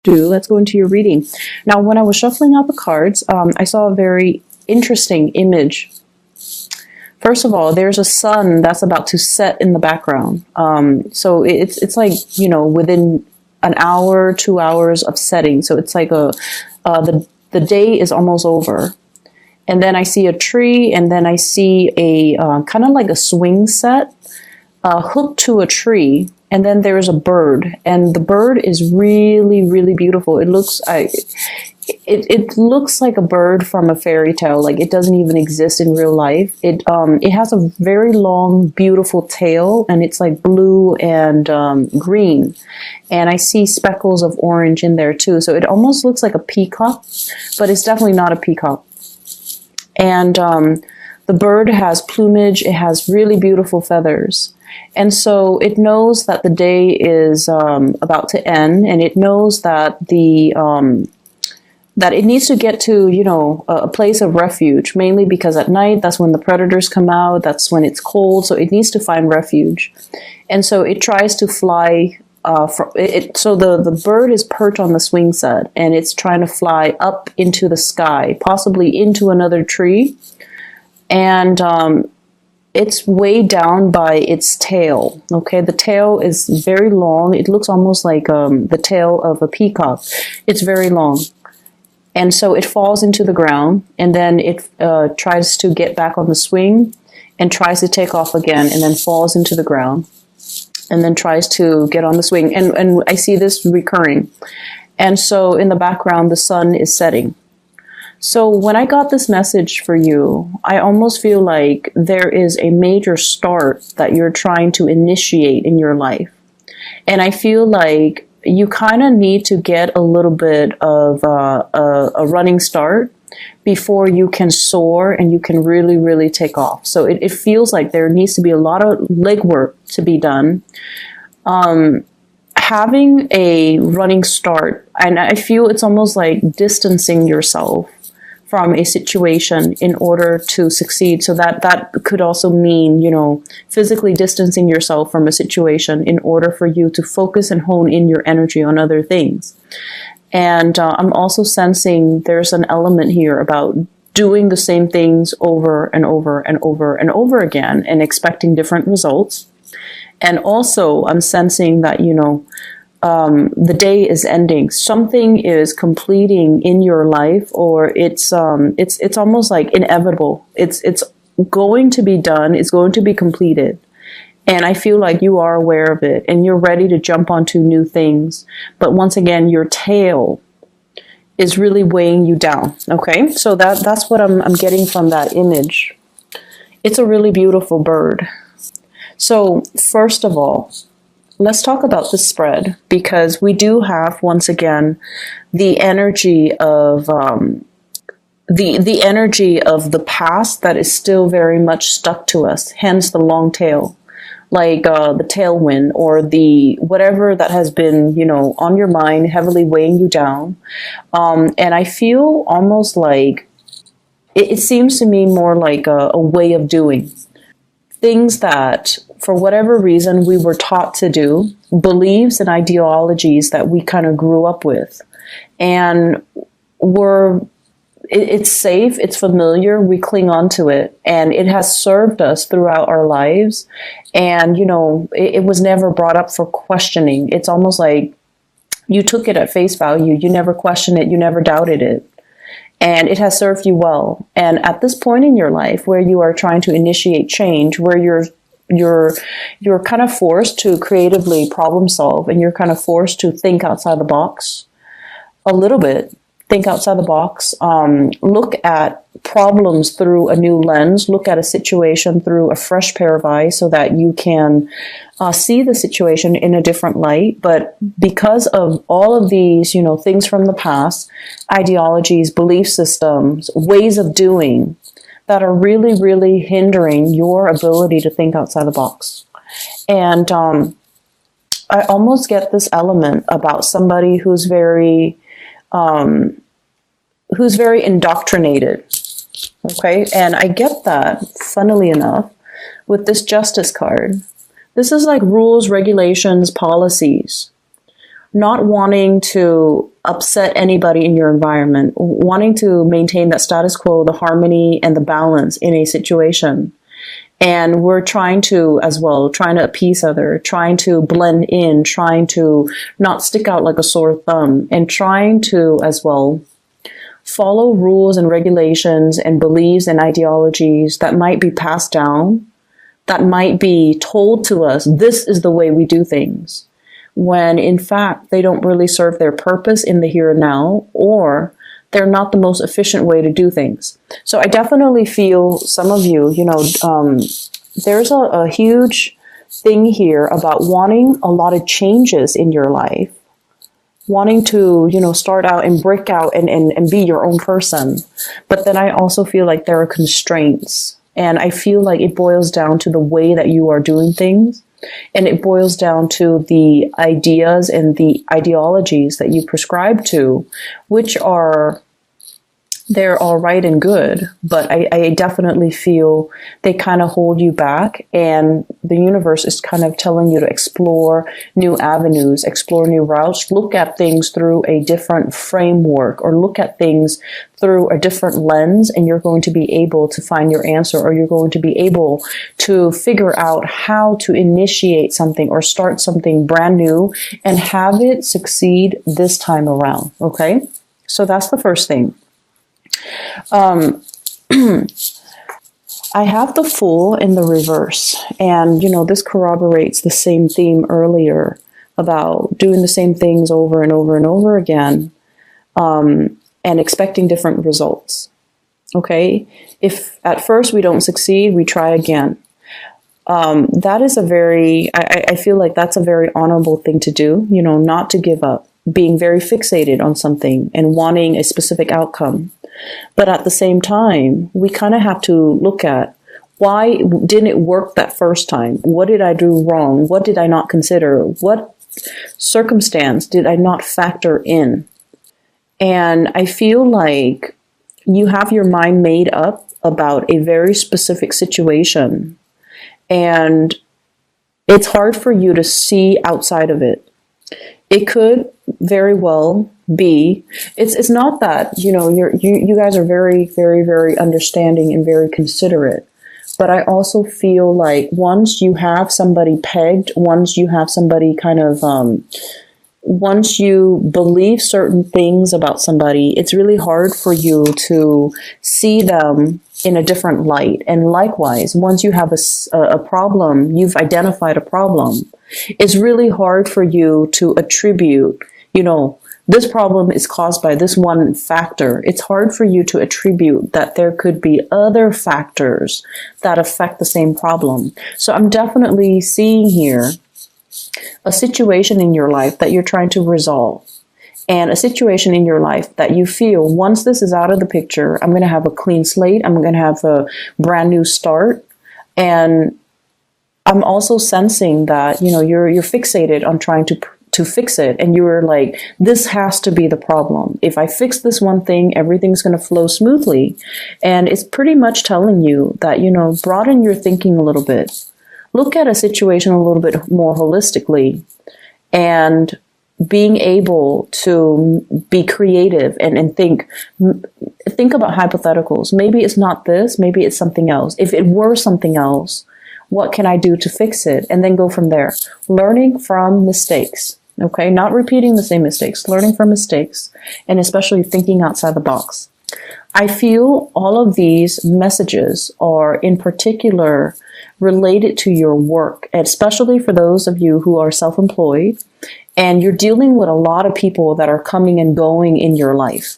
Let's go into your reading. Now, when I was shuffling out the cards, I saw a very interesting image. First of all, there's a sun that's about to set in the background. So it's like, within an hour, 2 hours of setting. So it's like the day is almost over. And then I see a tree, and then I see a kind of like a swing set hooked to a tree. And then there's a bird, and the bird is really, really beautiful. It looks like a bird from a fairy tale. Like, it doesn't even exist in real life. It has a very long, beautiful tail, and it's like blue and green. And I see speckles of orange in there too. So it almost looks like a peacock, but it's definitely not a peacock. And the bird has plumage. It has really beautiful feathers. And so it knows that the day is about to end, and it knows that that it needs to get to, a place of refuge, mainly because at night, that's when the predators come out, that's when it's cold, so it needs to find refuge. And so it tries to fly, so the bird is perched on the swing set, and it's trying to fly up into the sky, possibly into another tree, and it's weighed down by its tail. Okay, the tail is very long. It looks almost like the tail of a peacock. It's very long. And so it falls into the ground, and then it tries to get back on the swing and tries to take off again, and then falls into the ground, and then tries to get on the swing. And I see this recurring. And so in the background, the sun is setting. So when I got this message for you, I almost feel like there is a major start that you're trying to initiate in your life. And I feel like you kind of need to get a little bit of a running start before you can soar and you can really, really take off. So it feels like there needs to be a lot of legwork to be done. Having a running start, and I feel it's almost like distancing yourself from a situation in order to succeed. So that could also mean, physically distancing yourself from a situation in order for you to focus and hone in your energy on other things. And I'm also sensing there's an element here about doing the same things over and over and over and over again and expecting different results. And also I'm sensing that, the day is ending. Something is completing in your life, or it's almost like inevitable. It's going to be done. It's going to be completed. And I feel like you are aware of it and you're ready to jump onto new things. But once again, your tail is really weighing you down. Okay. So that's what I'm getting from that image. It's a really beautiful bird. So first of all, let's talk about the spread, because we do have, once again, the energy of the energy of the past that is still very much stuck to us. Hence the long tail, like the tailwind or the whatever that has been, on your mind, heavily weighing you down. And I feel almost like it seems to me more like a way of doing things that, for whatever reason, we were taught to do, beliefs and ideologies that we kind of grew up with. And it's safe, it's familiar, we cling on to it, and it has served us throughout our lives. And, it was never brought up for questioning. It's almost like you took it at face value. You never questioned it. You never doubted it. And it has served you well. And at this point in your life where you are trying to initiate change, where you're kind of forced to creatively problem solve, and you're kind of forced to think outside the box a little bit, think outside the box, look at problems through a new lens, look at a situation through a fresh pair of eyes so that you can see the situation in a different light. But because of all of these, things from the past, ideologies, belief systems, ways of doing that are really, really hindering your ability to think outside the box. And I almost get this element about somebody who's very indoctrinated. Okay, and I get that, funnily enough, with this Justice card. This is like rules, regulations, policies. not wanting to upset anybody in your environment, wanting to maintain that status quo, the harmony and the balance in a situation. And we're trying to, as well, trying to appease others, trying to blend in, trying to not stick out like a sore thumb, and trying to, as well, follow rules and regulations and beliefs and ideologies that might be passed down, that might be told to us, this is the way we do things, when in fact they don't really serve their purpose in the here and now, or they're not the most efficient way to do things. So I definitely feel some of you, there's a huge thing here about wanting a lot of changes in your life, wanting to, start out and break out and be your own person. But then I also feel like there are constraints, and I feel like it boils down to the way that you are doing things. And it boils down to the ideas and the ideologies that you prescribe to, which they're all right and good, but I definitely feel they kind of hold you back, and the universe is kind of telling you to explore new avenues, explore new routes, look at things through a different framework, or look at things through a different lens, and you're going to be able to find your answer, or you're going to be able to figure out how to initiate something or start something brand new and have it succeed this time around. Okay? So that's the first thing. I have the Fool in the reverse, and this corroborates the same theme earlier about doing the same things over and over and over again, and expecting different results. Okay, if at first we don't succeed, we try again. That is I feel like that's a very honorable thing to do, not to give up, being very fixated on something and wanting a specific outcome. But at the same time, we kind of have to look at, why didn't it work that first time? What did I do wrong? What did I not consider? What circumstance did I not factor in? And I feel like you have your mind made up about a very specific situation, and it's hard for you to see outside of it. It could very well be, it's not that, you guys are very, very, very understanding and very considerate. But I also feel like once you have somebody pegged, once you have somebody kind of, once you believe certain things about somebody, it's really hard for you to see them in a different light. And likewise, once you have a problem, you've identified a problem, it's really hard for you to attribute, this problem is caused by this one factor. It's hard for you to attribute that there could be other factors that affect the same problem. So I'm definitely seeing here a situation in your life that you're trying to resolve, and a situation in your life that you feel, once this is out of the picture, I'm going to have a clean slate. I'm going to have a brand new start. And I'm also sensing that, you're fixated on trying to fix it. And you're like, this has to be the problem. If I fix this one thing, everything's going to flow smoothly. And it's pretty much telling you that, broaden your thinking a little bit. Look at a situation a little bit more holistically, and being able to be creative and think about hypotheticals. Maybe it's not this, maybe it's something else. If it were something else, what can I do to fix it? And then go from there. Learning from mistakes. Okay, not repeating the same mistakes, learning from mistakes, and especially thinking outside the box. I feel all of these messages are in particular related to your work, especially for those of you who are self-employed, and you're dealing with a lot of people that are coming and going in your life.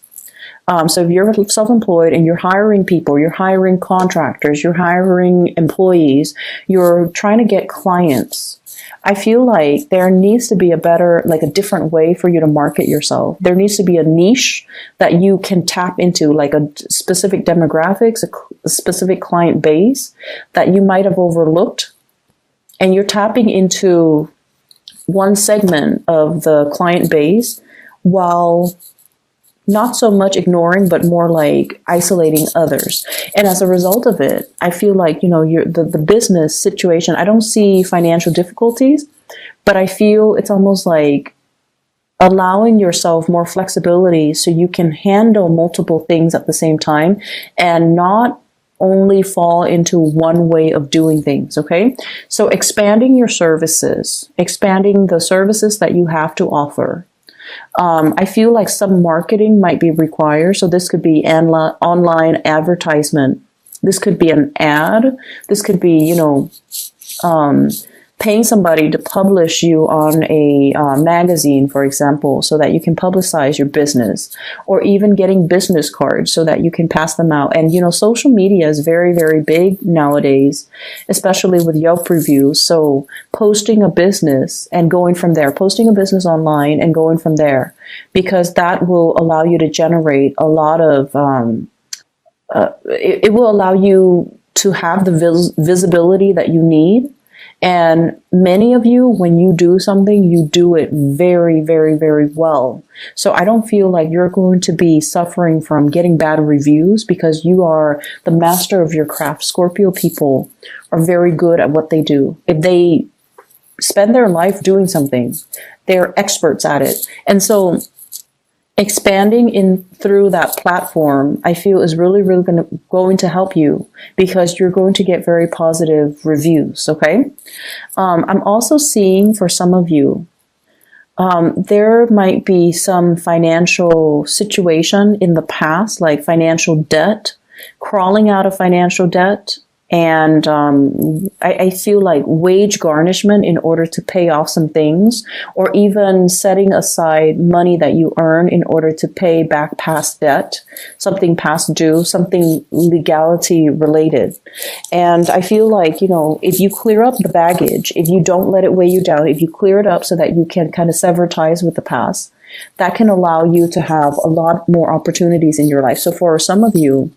So if you're self-employed and you're hiring people, you're hiring contractors, you're hiring employees, you're trying to get clients, I feel like there needs to be a different way for you to market yourself. There needs to be a niche that you can tap into, like a specific demographics, a specific client base that you might have overlooked. And you're tapping into one segment of the client base while not so much ignoring, but more like isolating others. And as a result of it, I feel like, the business situation, I don't see financial difficulties, but I feel it's almost like allowing yourself more flexibility so you can handle multiple things at the same time and not only fall into one way of doing things, okay? So expanding your services, expanding the services that you have to offer. I feel like some marketing might be required. So this could be online advertisement. This could be an ad. This could be, paying somebody to publish you on a magazine, for example, so that you can publicize your business, or even getting business cards so that you can pass them out. And, social media is very, very big nowadays, especially with Yelp reviews. So posting a business and going from there, posting a business online and going from there, because that will allow you to generate a lot of, it will allow you to have the visibility that you need. And many of you, when you do something, you do it very, very, very well. So I don't feel like you're going to be suffering from getting bad reviews because you are the master of your craft. Scorpio people are very good at what they do. If they spend their life doing something, they're experts at it. And so expanding in through that platform, I feel is really, really going to help you because you're going to get very positive reviews. Okay. I'm also seeing for some of you, there might be some financial situation in the past, like financial debt, crawling out of financial debt. And I feel like wage garnishment in order to pay off some things, or even setting aside money that you earn in order to pay back past debt, something past due, something legality related. And I feel like, if you clear up the baggage, if you don't let it weigh you down, if you clear it up so that you can kind of sever ties with the past, that can allow you to have a lot more opportunities in your life. So for some of you,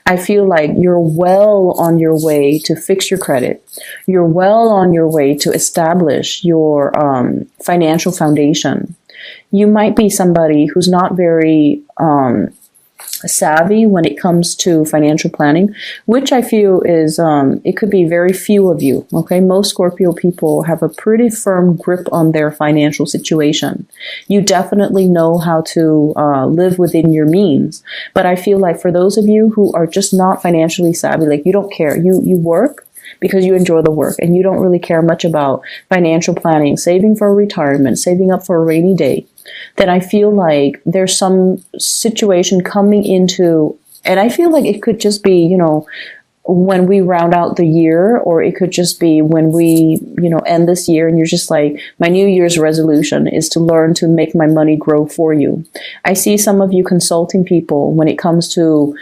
I feel like you're well on your way to fix your credit. You're well on your way to establish your financial foundation. You might be somebody who's not very savvy when it comes to financial planning, which I feel is, it could be very few of you. Okay. Most Scorpio people have a pretty firm grip on their financial situation. You definitely know how to live within your means. But I feel like for those of you who are just not financially savvy, like you don't care, you work because you enjoy the work and you don't really care much about financial planning, saving for retirement, saving up for a rainy day, then I feel like there's some situation coming into, and I feel like it could just be, when we round out the year, or it could just be when we, end this year and you're just like, my New Year's resolution is to learn to make my money grow for you. I see some of you consulting people when it comes to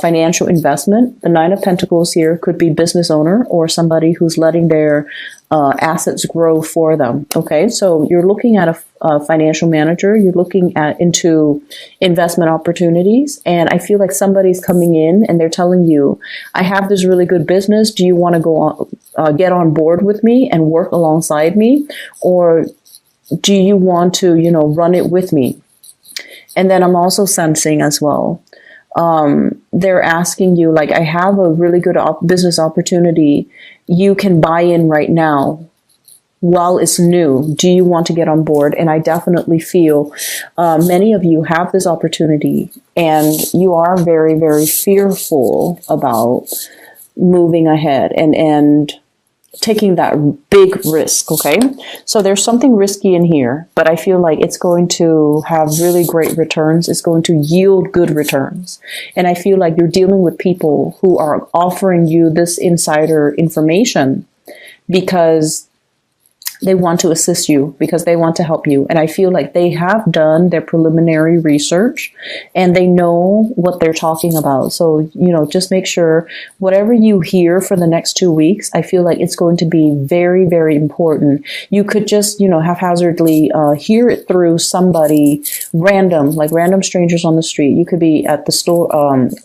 financial investment. The Nine of Pentacles here could be business owner or somebody who's letting their assets grow for them. Okay, so you're looking at a financial manager. You're looking into investment opportunities, and I feel like somebody's coming in and they're telling you, "I have this really good business. Do you want to go on, get on board with me and work alongside me, or do you want to, run it with me?" And then I'm also sensing as well, they're asking you, like, I have a really good business opportunity. You can buy in right now while it's new. Do you want to get on board? And I definitely feel many of you have this opportunity and you are very, very fearful about moving ahead and taking that big risk. Okay. So there's something risky in here, but I feel like it's going to have really great returns. It's going to yield good returns. And I feel like you're dealing with people who are offering you this insider information because they want to assist you, because they want to help you. And I feel like they have done their preliminary research and they know what they're talking about. So, just make sure whatever you hear for the next 2 weeks, I feel like it's going to be very, very important. You could just, haphazardly hear it through somebody random, like random strangers on the street. You could be at the store,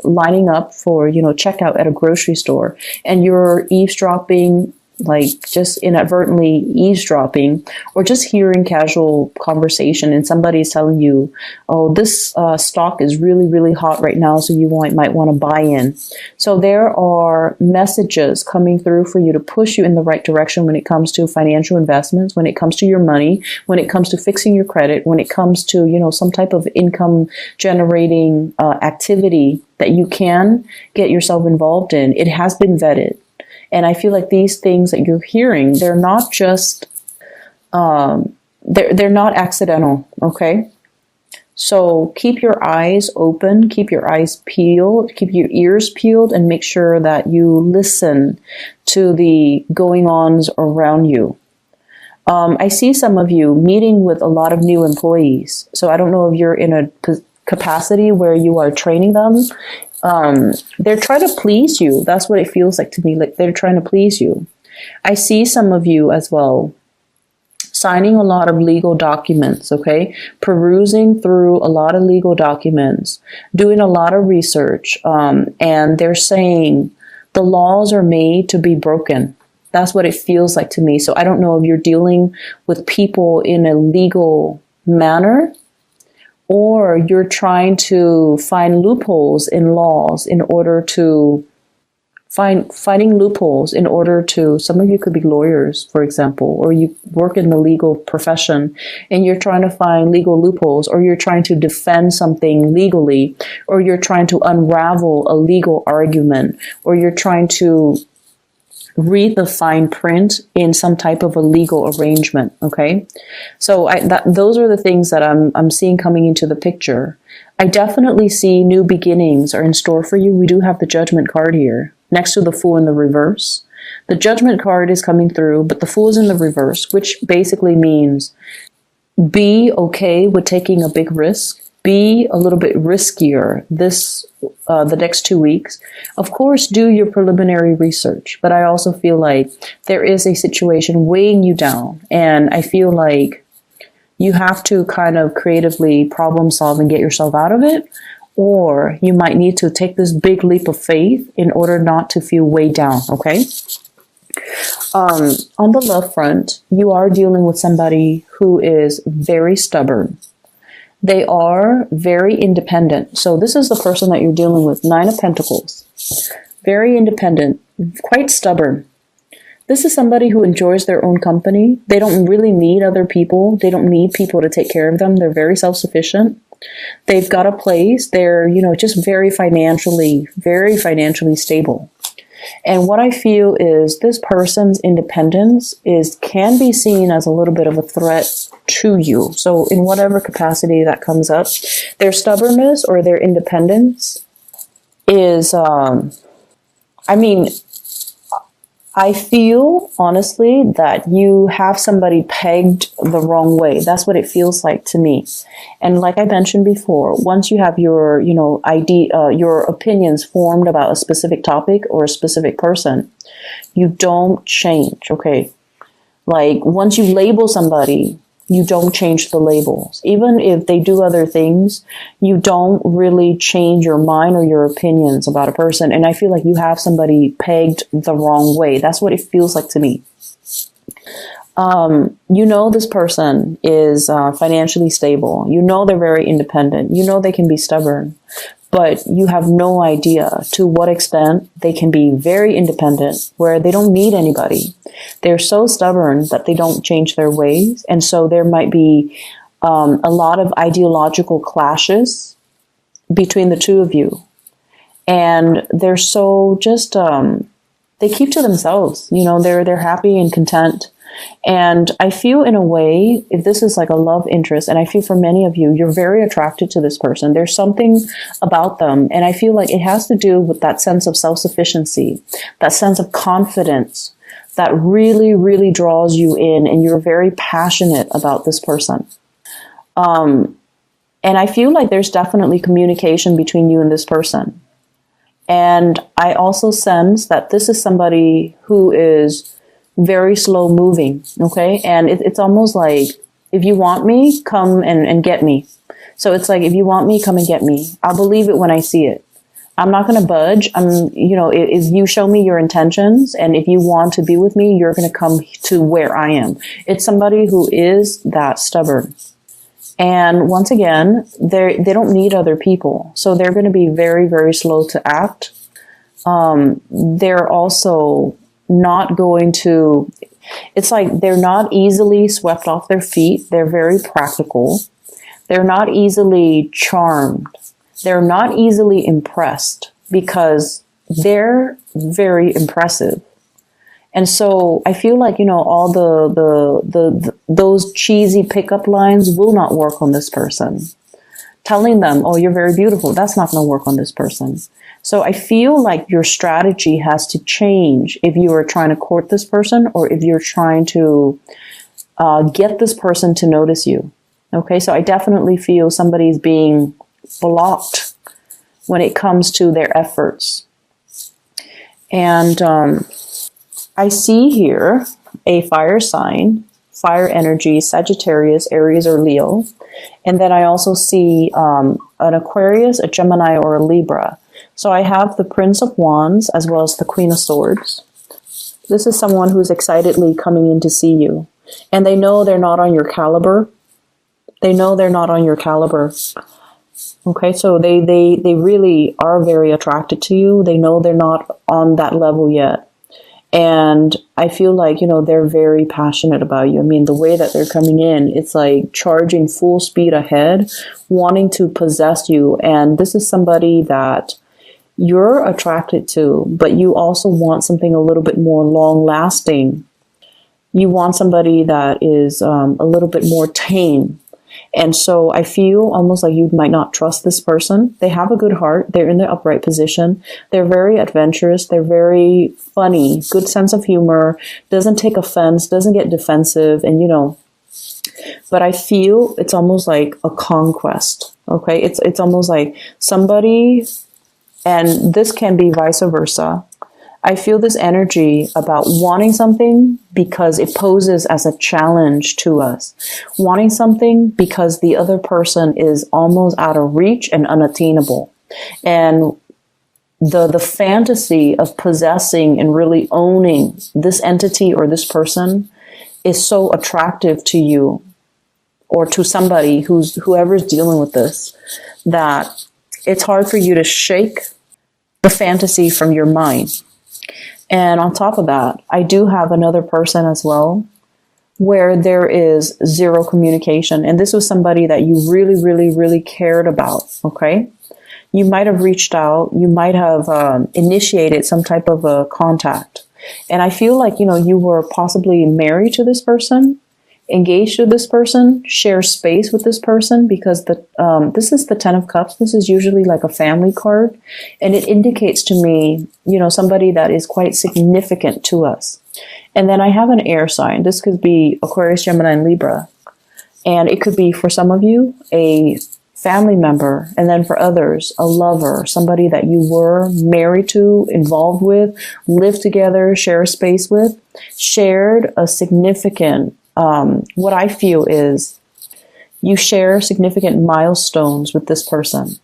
lining up for, checkout at a grocery store, and you're eavesdropping like just inadvertently eavesdropping or just hearing casual conversation and somebody's telling you, oh, this stock is really, really hot right now, so you might want to buy in. So there are messages coming through for you to push you in the right direction when it comes to financial investments, when it comes to your money, when it comes to fixing your credit, when it comes to, you know, some type of income generating activity that you can get yourself involved in. It has been vetted. And I feel like these things that you're hearing, they're not just, they're not accidental, okay? So keep your eyes open, keep your eyes peeled, keep your ears peeled, and make sure that you listen to the going-ons around you. I see some of you meeting with a lot of new employees. So I don't know if you're in a capacity where you are training them. They're trying to please you. That's what it feels like to me. Like they're trying to please you. I see some of you as well signing a lot of legal documents, okay? Perusing through a lot of legal documents, doing a lot of research, and they're saying the laws are made to be broken. That's what it feels like to me. So I don't know if you're dealing with people in a legal manner, or you're trying to find loopholes in laws in order to finding loopholes in order to, some of you could be lawyers, for example, or you work in the legal profession and you're trying to find legal loopholes, or you're trying to defend something legally, or you're trying to unravel a legal argument, or you're trying to read the fine print in some type of a legal arrangement, okay? So those are the things that I'm seeing coming into the picture. I definitely see new beginnings are in store for you. We do have the Judgment card here, next to the Fool in the reverse. The Judgment card is coming through, but the Fool is in the reverse, which basically means be okay with taking a big risk. Be a little bit riskier the next 2 weeks. Of course, do your preliminary research, but I also feel like there is a situation weighing you down, and I feel like you have to kind of creatively problem solve and get yourself out of it, or you might need to take this big leap of faith in order not to feel weighed down, okay? On the love front, you are dealing with somebody who is very stubborn. They are very independent. So this is the person that you're dealing with, 9 of Pentacles. Very independent, quite stubborn. This is somebody who enjoys their own company. They don't really need other people. They don't need people to take care of them. They're very self-sufficient. They've got a place. They're, you know, just very financially stable. And what I feel is this person's independence can be seen as a little bit of a threat to you. So in whatever capacity that comes up, their stubbornness or their independence is, I feel, honestly, that you have somebody pegged the wrong way. That's what it feels like to me. And like I mentioned before, once you have your, your opinions formed about a specific topic or a specific person, you don't change, okay? Like, once you label somebody, you don't change the labels. Even if they do other things, you don't really change your mind or your opinions about a person. And I feel like you have somebody pegged the wrong way. That's what it feels like to me. This person is financially stable. They're very independent. They can be stubborn. But you have no idea to what extent they can be very independent, where they don't need anybody. They're so stubborn that they don't change their ways. And so there might be a lot of ideological clashes between the two of you. And they're so just, they keep to themselves. They're happy and content. And I feel, in a way, if this is like a love interest, and I feel for many of you, you're very attracted to this person. There's something about them. And I feel like it has to do with that sense of self-sufficiency, that sense of confidence that really, really draws you in. And you're very passionate about this person. And I feel like there's definitely communication between you and this person. And I also sense that this is somebody who is very slow moving, okay? And it's almost like, if you want me, come and get me. So it's like, if you want me, come and get me. I'll believe it when I see it. I'm not going to budge. If you show me your intentions and if you want to be with me, you're going to come to where I am. It's somebody who is that stubborn. And once again, they don't need other people. So they're going to be very, very slow to act. They're also not going to, it's like they're not easily swept off their feet. They're very practical. They're not easily charmed. They're not easily impressed because they're very impressive. And so I feel like, all those cheesy pickup lines will not work on this person. Telling them, oh, you're very beautiful, that's not going to work on this person. So I feel like your strategy has to change if you are trying to court this person or if you're trying to get this person to notice you. Okay, so I definitely feel somebody's being blocked when it comes to their efforts. And I see here a fire sign, fire energy, Sagittarius, Aries, or Leo. And then I also see an Aquarius, a Gemini, or a Libra. So I have the Prince of Wands as well as the Queen of Swords. This is someone who's excitedly coming in to see you. And they know they're not on your caliber. They know they're not on your caliber. Okay, so they really are very attracted to you. They know they're not on that level yet. And I feel like, they're very passionate about you. I mean, the way that they're coming in, it's like charging full speed ahead, wanting to possess you. And this is somebody that you're attracted to, but you also want something a little bit more long lasting. You want somebody that is a little bit more tame. And so I feel almost like you might not trust this person. They have a good heart. They're in the upright position. They're very adventurous. They're very funny, good sense of humor, doesn't take offense, doesn't get defensive. And, but I feel it's almost like a conquest. Okay. It's almost like somebody, and this can be vice versa. I feel this energy about wanting something because it poses as a challenge to us. Wanting something because the other person is almost out of reach and unattainable. And the fantasy of possessing and really owning this entity or this person is so attractive to you or to somebody whoever's dealing with this, that it's hard for you to shake the fantasy from your mind. And on top of that, I do have another person as well where there is zero communication. And this was somebody that you really, really, really cared about. Okay. You might have reached out. You might have initiated some type of a contact. And I feel like, you were possibly married to this person, engaged to this person, share space with this person, because this is the 10 of Cups. This is usually like a family card. And it indicates to me, somebody that is quite significant to us. And then I have an air sign. This could be Aquarius, Gemini, and Libra. And it could be, for some of you, a family member. And then for others, a lover, somebody that you were married to, involved with, lived together, share a space with, shared a significant what I feel is you share significant milestones with this person.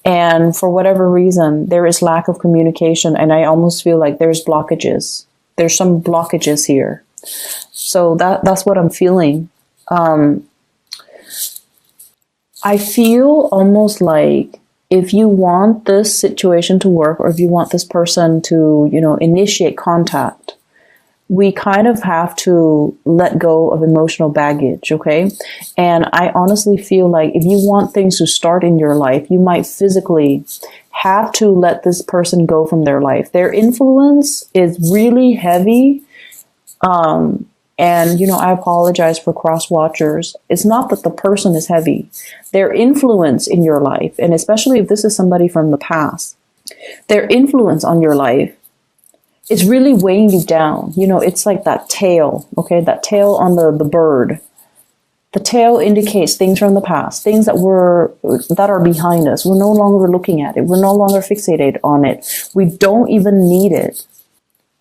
And for whatever reason, there is lack of communication. And I almost feel like there's blockages. There's some blockages here. So that's what I'm feeling. I feel almost like if you want this situation to work, or if you want this person to, initiate contact, we kind of have to let go of emotional baggage, okay? And I honestly feel like if you want things to start in your life, you might physically have to let this person go from their life. Their influence is really heavy. And, I apologize for cross-watchers. It's not that the person is heavy. Their influence in your life, and especially if this is somebody from the past, their influence on your life, it's really weighing you down. It's like that tail, okay? That tail on the bird. The tail indicates things from the past, things that are behind us. We're no longer looking at it. We're no longer fixated on it. We don't even need it.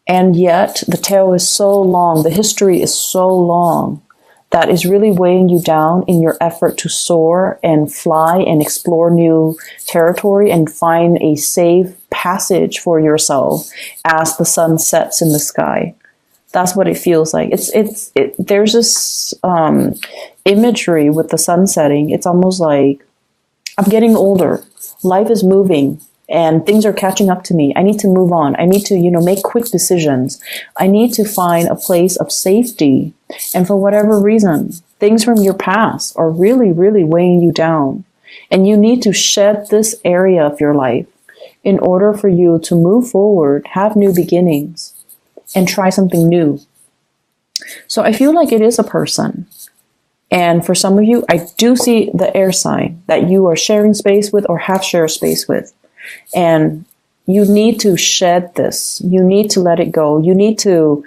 And yet the tail is so long. The history is so long that is really weighing you down in your effort to soar and fly and explore new territory and find a safe passage for yourself as the sun sets in the sky. That's what it feels like. There's this imagery with the sun setting. It's almost like I'm getting older. Life is moving and things are catching up to me. I need to move on. I need to, make quick decisions. I need to find a place of safety. And for whatever reason, things from your past are really, really weighing you down. And you need to shed this area of your life in order for you to move forward, have new beginnings, and try something new. So I feel like it is a person. And for some of you, I do see the air sign that you are sharing space with or have shared space with. And you need to shed this. You need to let it go. You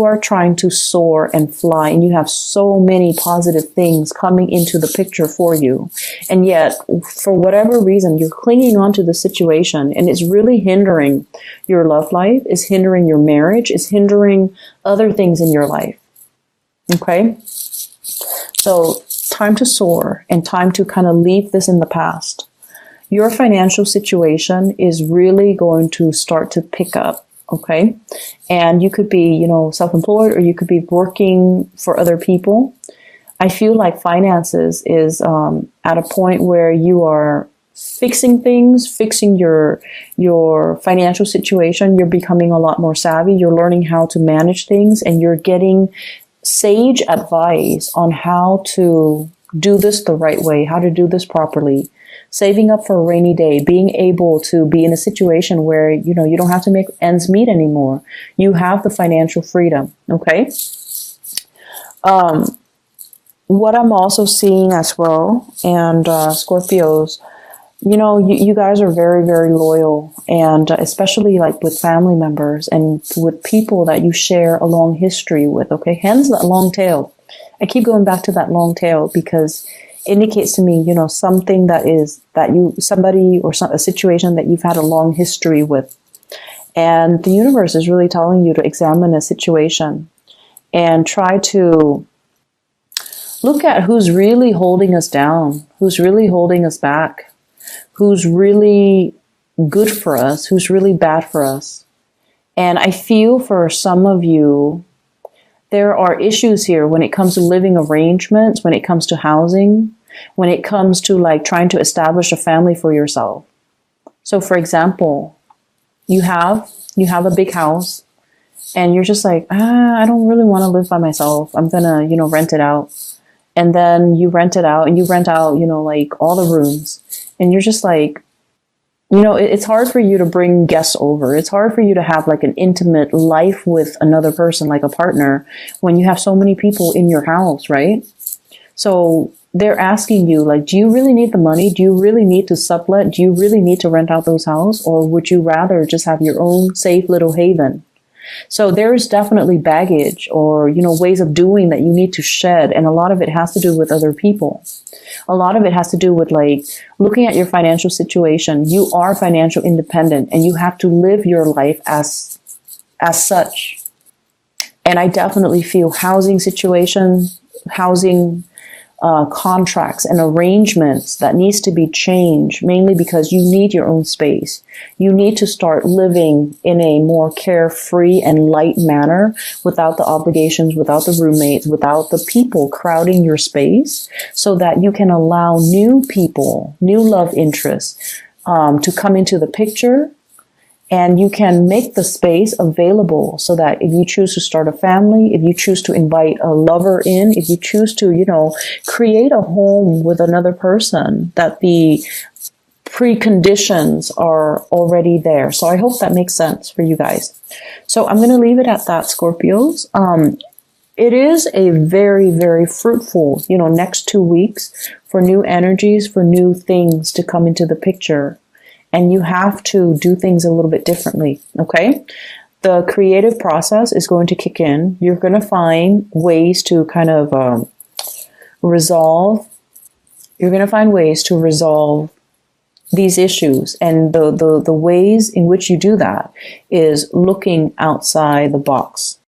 are trying to soar and fly, and you have so many positive things coming into the picture for you. And yet, for whatever reason, you're clinging on to the situation, and it's really hindering your love life, is hindering your marriage, is hindering other things in your life. Okay? So, time to soar and time to kind of leave this in the past. Your financial situation is really going to start to pick up, okay? And you could be, self-employed, or you could be working for other people. I feel like finances is at a point where you are fixing things, fixing your financial situation. You're becoming a lot more savvy. You're learning how to manage things, and you're getting sage advice on how to do this the right way, how to do this properly. Saving up for a rainy day, being able to be in a situation where, you don't have to make ends meet anymore. You have the financial freedom, okay? What I'm also seeing as well, and Scorpios, you guys are very, very loyal, and especially like with family members and with people that you share a long history with, okay? Hence that long tail. I keep going back to that long tail because indicates to me, something somebody or a situation that you've had a long history with. And the universe is really telling you to examine a situation and try to look at who's really holding us down, who's really holding us back, who's really good for us, who's really bad for us. And I feel for some of you, there are issues here when it comes to living arrangements, when it comes to housing, when it comes to like trying to establish a family for yourself. So for example, you have a big house and you're just like, I don't really want to live by myself. I'm gonna, rent it out. And then you rent it out and you rent out, like all the rooms. And you're just like, it's hard for you to bring guests over. It's hard for you to have like an intimate life with another person, like a partner, when you have so many people in your house, right? So they're asking you, like, do you really need the money? Do you really need to sublet? Do you really need to rent out those houses? Or would you rather just have your own safe little haven? So there is definitely baggage or, ways of doing that you need to shed. And a lot of it has to do with other people. A lot of it has to do with like looking at your financial situation. You are financial independent and you have to live your life as such. And I definitely feel housing contracts and arrangements that needs to be changed, mainly because you need your own space. You need to start living in a more carefree and light manner without the obligations, without the roommates, without the people crowding your space, so that you can allow new people, new love interests to come into the picture. And you can make the space available so that if you choose to start a family, if you choose to invite a lover in, if you choose to, create a home with another person, that the preconditions are already there. So I hope that makes sense for you guys. So I'm going to leave it at that, Scorpios. It is a very, very fruitful, next 2 weeks for new energies, for new things to come into the picture. And you have to do things a little bit differently, okay? The creative process is going to kick in. You're going to find ways to kind of resolve. You're going to find ways to resolve these issues. And the ways in which you do that is looking outside the box.